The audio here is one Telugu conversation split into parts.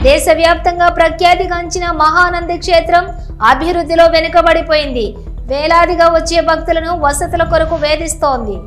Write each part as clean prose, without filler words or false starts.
దేశవ్యాప్తంగా ప్రఖ్యాతిగాంచిన మహానంది క్షేత్రం అభివృద్ధిలో వెనుకబడిపోయింది. వేలాదిగా వచ్చే భక్తులను వసతుల కొరకు వేధిస్తోంది.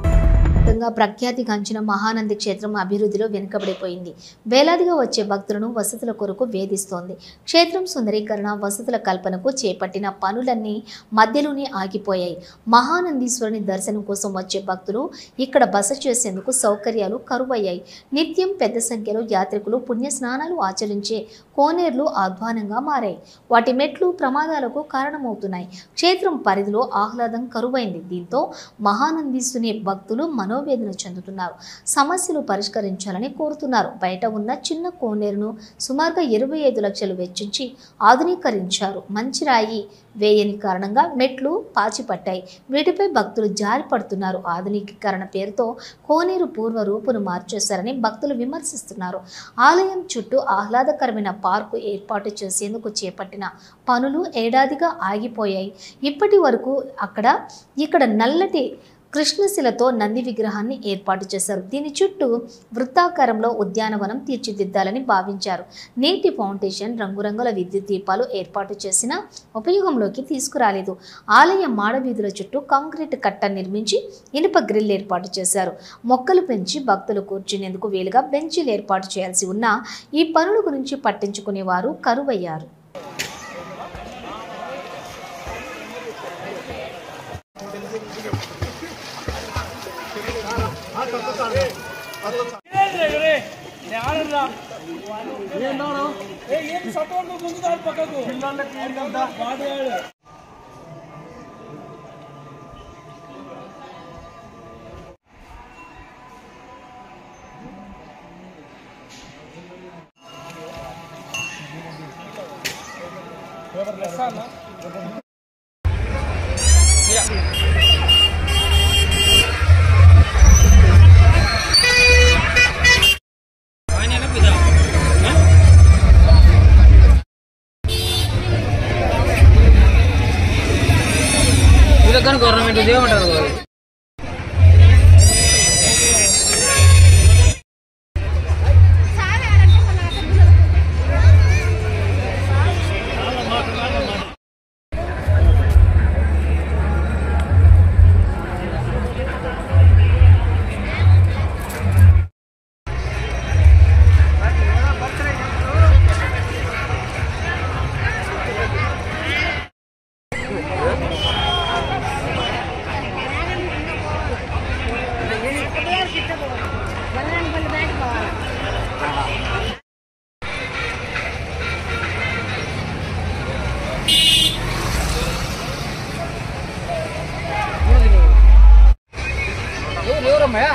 ప్రఖ్యాతిగాంచిన మహానంది క్షేత్రం అభివృద్ధిలో వెనుకబడిపోయింది. వేలాదిగా వచ్చే భక్తులను వసతుల కొరకు వేధిస్తోంది. క్షేత్రం సుందరీకరణ, వసతుల కల్పనకు చేపట్టిన పనులన్నీ మధ్యలోనే ఆగిపోయాయి. మహానందీశ్వరుని దర్శనం కోసం వచ్చే భక్తులు ఇక్కడ బస చేసేందుకు సౌకర్యాలు కరువయ్యాయి. నిత్యం పెద్ద సంఖ్యలో యాత్రికులు పుణ్య స్నానాలు ఆచరించే కోనేర్లు అధ్వానంగా మారాయి. వాటి మెట్లు ప్రమాదాలకు కారణమవుతున్నాయి. క్షేత్రం పరిధిలో ఆహ్లాదం కరువైంది. దీంతో మహానందీశ్వరుని భక్తులు మనోవేదన చెందుతున్నారు. సమస్యలు పరిష్కరించాలని కోరుతున్నారు. బయట ఉన్న చిన్న కోనేరును సుమారుగా 25 లక్షలు వెచ్చించి ఆధునీకరించారు. మంచి రాయి వేయని కారణంగా మెట్లు పాచిపట్టాయి. వీటిపై భక్తులు జారి పడుతున్నారు. ఆధునీకరణ పేరుతో కోనేరు పూర్వ రూపును మార్చేశారని భక్తులు విమర్శిస్తున్నారు. ఆలయం చుట్టూ ఆహ్లాదకరమైన పార్కు ఏర్పాటు చేసేందుకు చేపట్టిన పనులు ఏడాదిగా ఆగిపోయాయి. ఇప్పటి వరకు ఇక్కడ నల్లటి కృష్ణశిలతో నంది విగ్రహాన్ని ఏర్పాటు చేశారు. దీని చుట్టూ వృత్తాకారంలో ఉద్యానవనం తీర్చిదిద్దాలని భావించారు. నీటి ఫౌండేషన్, రంగురంగుల విద్యుత్ దీపాలు ఏర్పాటు చేసినా ఉపయోగంలోకి తీసుకురాలేదు. ఆలయ మాడవీధుల చుట్టూ కాంక్రీట్ కట్ట నిర్మించి ఇనుప గ్రిల్ ఏర్పాటు చేశారు. మొక్కలు పెంచి భక్తులు కూర్చునేందుకు వీలుగా బెంచీలు ఏర్పాటు చేయాల్సి ఉన్నా ఈ పనుల గురించి పట్టించుకునేవారు కరువయ్యారు. గవర్నమెంట్ ఉద్యోగం అంటారు. ఎవరమ్మా